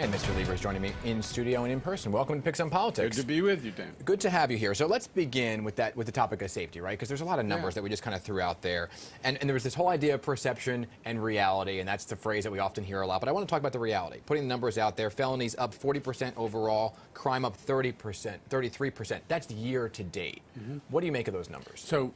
And Mr. Lieber is joining me in studio and in person. Welcome to Picks on Politics. Good to be with you, Dan. Good to have you here. So let's begin with the topic of safety, right? Because there's a lot of numbers that we just kind of threw out there. And there was this whole idea of perception and reality, and that's the phrase that we often hear a lot. But I want to talk about the reality. Putting the numbers out there, felonies up 40% overall, crime up 30%, 33%. That's year to date. What do you make of those numbers? So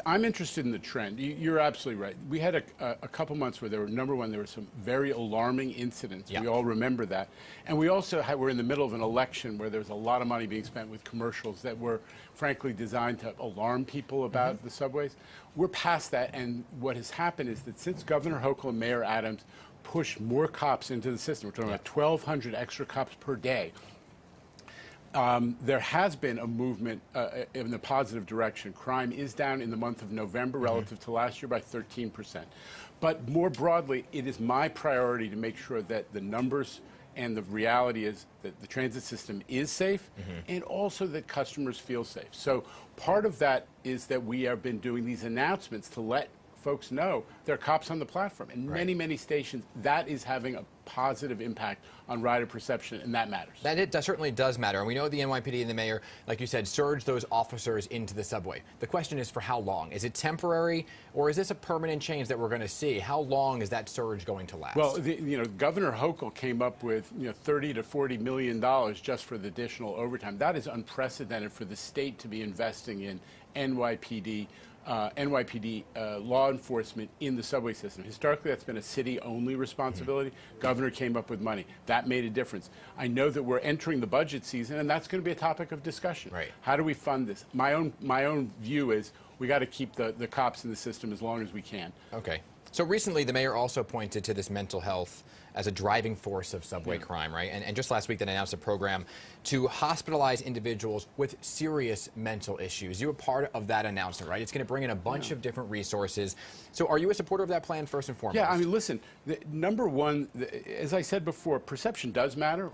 I'm interested in the trend. You're absolutely right. We had a couple months where there were, number one, there were some very alarming incidents. We all remember that. And we also were in the middle of an election where there was a lot of money being spent with commercials that were, frankly, designed to alarm people about the subways. We're past that, and what has happened is that since Governor Hochul and Mayor Adams pushed more cops into the system, we're talking about 1,200 extra cops per day, there has been a movement in the positive direction. Crime is down in the month of November relative to last year by 13%. But more broadly, it is my priority to make sure that the numbers and the reality is that the transit system is safe and also that customers feel safe. So part of that is that we have been doing these announcements to let folks know there are cops on the platform. In many, many stations, that is having a positive impact on rider perception, and that matters. That certainly does matter. And we know the NYPD and the mayor, like you said, surged those officers into the subway. The question is, for how long? Is it temporary, or is this a permanent change that we're going to see? How long is that surge going to last? Well, Governor Hochul came up with $30 to $40 million just for the additional overtime. That is unprecedented for the state to be investing in NYPD law enforcement in the subway system. Historically, that's been a city-only responsibility. Governor came up with money. That made a difference. I know that we're entering the budget season, and that's going to be a topic of discussion. How do we fund this? My own view is we got to keep the cops in the system as long as we can. Okay. So recently, the mayor also pointed to this mental health as a driving force of subway crime, right? And just last week, they announced a program to hospitalize individuals with serious mental issues. You were part of that announcement, right? It's going to bring in a bunch of different resources. So are you a supporter of that plan, first and foremost? Yeah, I mean, listen, number one, as I said before, perception does matter.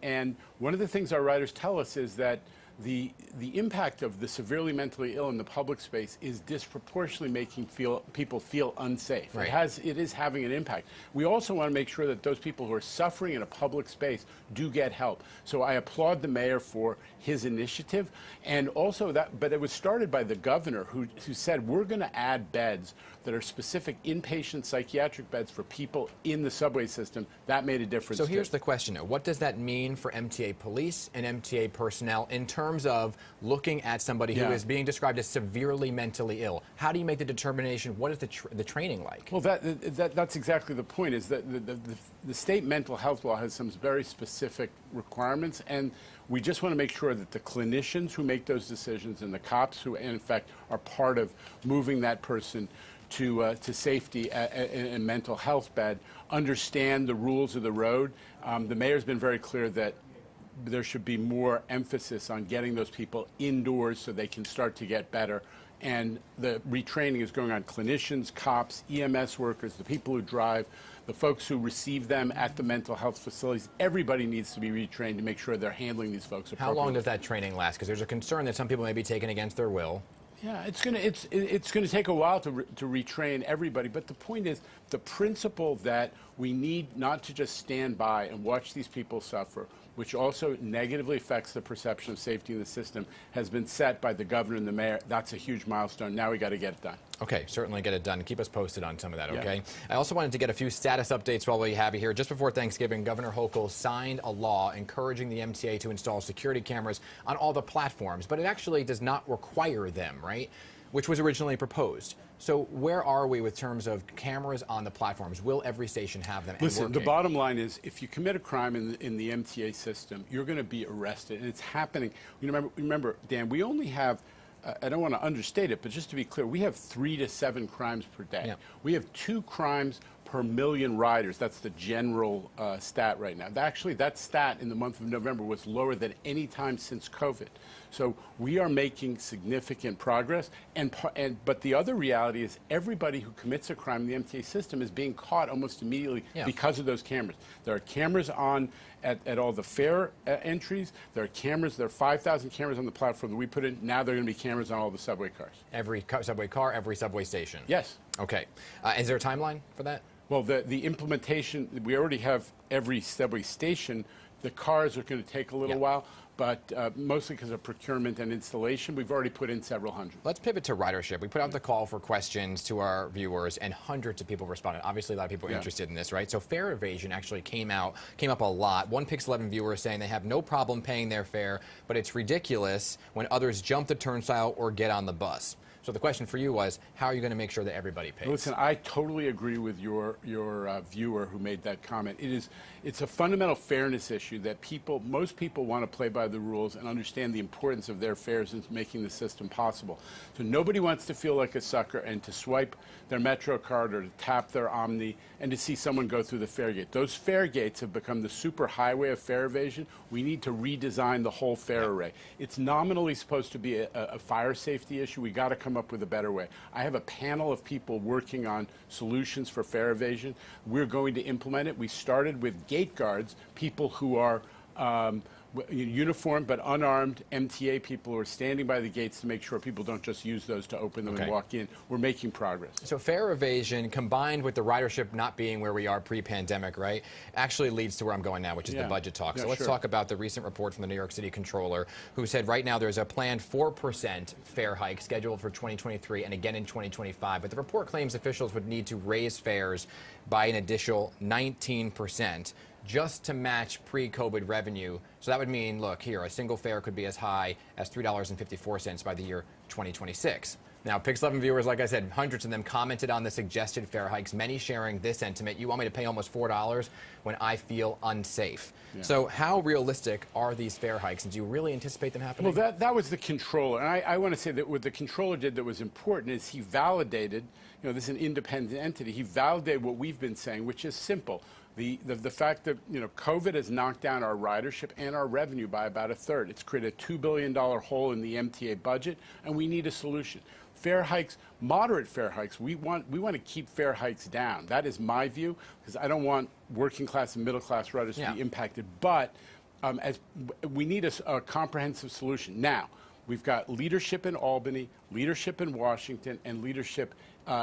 And one of the things our writers tell us is that the impact of the severely mentally ill in the public space is disproportionately making people feel unsafe. It is having an impact. We also want to make sure that those people who are suffering in a public space do get help. So I applaud the mayor for his initiative, and also but it was started by the governor who said we're going to add beds that are specific inpatient psychiatric beds for people in the subway system. That made a difference. So here's the question, though. What does that mean for MTA police and MTA personnel in terms of looking at somebody who is being described as severely mentally ill? How do you make the determination? What is the training like? Well, that's exactly the point, is that the state mental health law has some very specific requirements, and we just want to make sure that the clinicians who make those decisions and the cops who, in fact, are part of moving that person to safety in a mental health bed understand the rules of the road. The mayor's been very clear that there should be more emphasis on getting those people indoors so they can start to get better. And the retraining is going on clinicians, cops, EMS workers, the people who drive, the folks who receive them at the mental health facilities. Everybody needs to be retrained to make sure they're handling these folks appropriately. How long does that training last? Because there's a concern that some people may be taken against their will. Yeah, it's gonna take a while to retrain everybody, but the point is the principle that we need not to just stand by and watch these people suffer, which also negatively affects the perception of safety in the system, has been set by the governor and the mayor. That's a huge milestone. Now we got to get it done. Okay, certainly get it done. Keep us posted on some of that, okay? I also wanted to get a few status updates while we have you here. Just before Thanksgiving, Governor Hochul signed a law encouraging the MTA to install security cameras on all the platforms, but it actually does not require them, right? Which was originally proposed. So where are we with terms of cameras on the platforms? Will every station have them? Listen, the bottom line is if you commit a crime in the MTA system, you're going to be arrested, and it's happening. Remember, Dan, we only have, I don't want to understate it, but just to be clear, we have 3 to 7 crimes per day. We have 2 crimes per million riders. That's the general stat right now. Actually, that stat in the month of November was lower than any time since COVID. So we are making significant progress. But the other reality is everybody who commits a crime in the MTA system is being caught almost immediately because of those cameras. There are cameras on at all the fare entries. There are 5,000 cameras on the platform that we put in. Now there are going to be cameras on all the subway cars. Every subway car, every subway station. Yes. Okay. Is there a timeline for that? Well, the implementation, we already have every subway station. The cars are going to take a little while, but mostly because of procurement and installation, we've already put in several hundred. Let's pivot to ridership. We put out the call for questions to our viewers, and hundreds of people responded. Obviously, a lot of people are interested in this, right? So fare evasion actually came up a lot. One Pix 11 viewer is saying they have no problem paying their fare, but it's ridiculous when others jump the turnstile or get on the bus. So the question for you was, how are you going to make sure that everybody pays? Listen, I totally agree with your viewer who made that comment. It's a fundamental fairness issue that most people want to play by the rules and understand the importance of their fares in making the system possible. So nobody wants to feel like a sucker and to swipe their Metro card or to tap their Omni and to see someone go through the fare gate. Those fare gates have become the super highway of fare evasion. We need to redesign the whole fare array. It's nominally supposed to be a fire safety issue. We got to come up with a better way. I have a panel of people working on solutions for fare evasion. We're going to implement it. We started with gate guards, people who are uniformed but unarmed MTA people who are standing by the gates to make sure people don't just use those to open them and walk in. We're making progress. So fare evasion combined with the ridership not being where we are pre-pandemic, right, actually leads to where I'm going now, which is the budget talk. So let's talk about the recent report from the New York City Controller, who said right now there's a planned 4% fare hike scheduled for 2023 and again in 2025. But the report claims officials would need to raise fares by an additional 19%. Just to match pre-COVID revenue. So that would mean, look, here, a single fare could be as high as $3.54 by the year 2026. Now, Pix 11 viewers, like I said, hundreds of them commented on the suggested fare hikes, many sharing this sentiment: you want me to pay almost $4 when I feel unsafe. So how realistic are these fare hikes, and do you really anticipate them happening? Well, that was the controller. And I want to say that what the controller did that was important is he validated, this is an independent entity, he validated what we've been saying, which is simple. The fact that COVID has knocked down our ridership and our revenue by about a third. It's created a $2 billion hole in the MTA budget, and we need a solution. Fare hikes, moderate fare hikes. We want to keep fare hikes down. That is my view, because I don't want working class and middle class riders to be impacted. But as we need a comprehensive solution. Now, we've got leadership in Albany, leadership in Washington, and leadership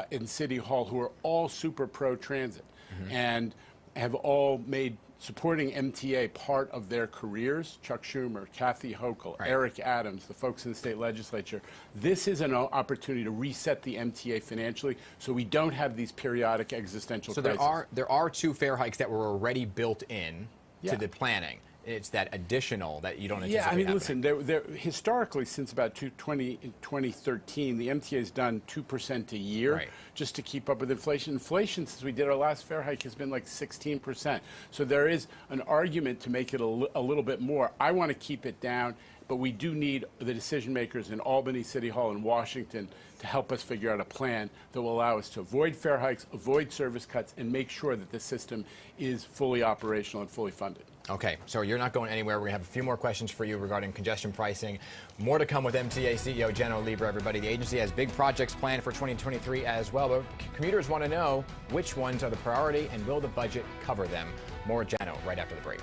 in City Hall who are all super pro-transit. And have all made supporting MTA part of their careers. Chuck Schumer, Kathy Hochul, Eric Adams, the folks in the state legislature. This is an opportunity to reset the MTA financially so we don't have these periodic existential crises. So there are two fare hikes that were already built in to the planning. It's that additional that you don't anticipate happening. Listen, historically, since about 2013, the MTA has done 2% a year just to keep up with inflation. Inflation, since we did our last fare hike, has been like 16%. So there is an argument to make it a little bit more. I want to keep it down, but we do need the decision makers in Albany, City Hall, and Washington to help us figure out a plan that will allow us to avoid fare hikes, avoid service cuts, and make sure that the system is fully operational and fully funded. Okay, so you're not going anywhere. We're going to have a few more questions for you regarding congestion pricing. More to come with MTA CEO Janno Lieber, everybody. The agency has big projects planned for 2023 as well, but commuters want to know which ones are the priority and will the budget cover them. More Janno right after the break.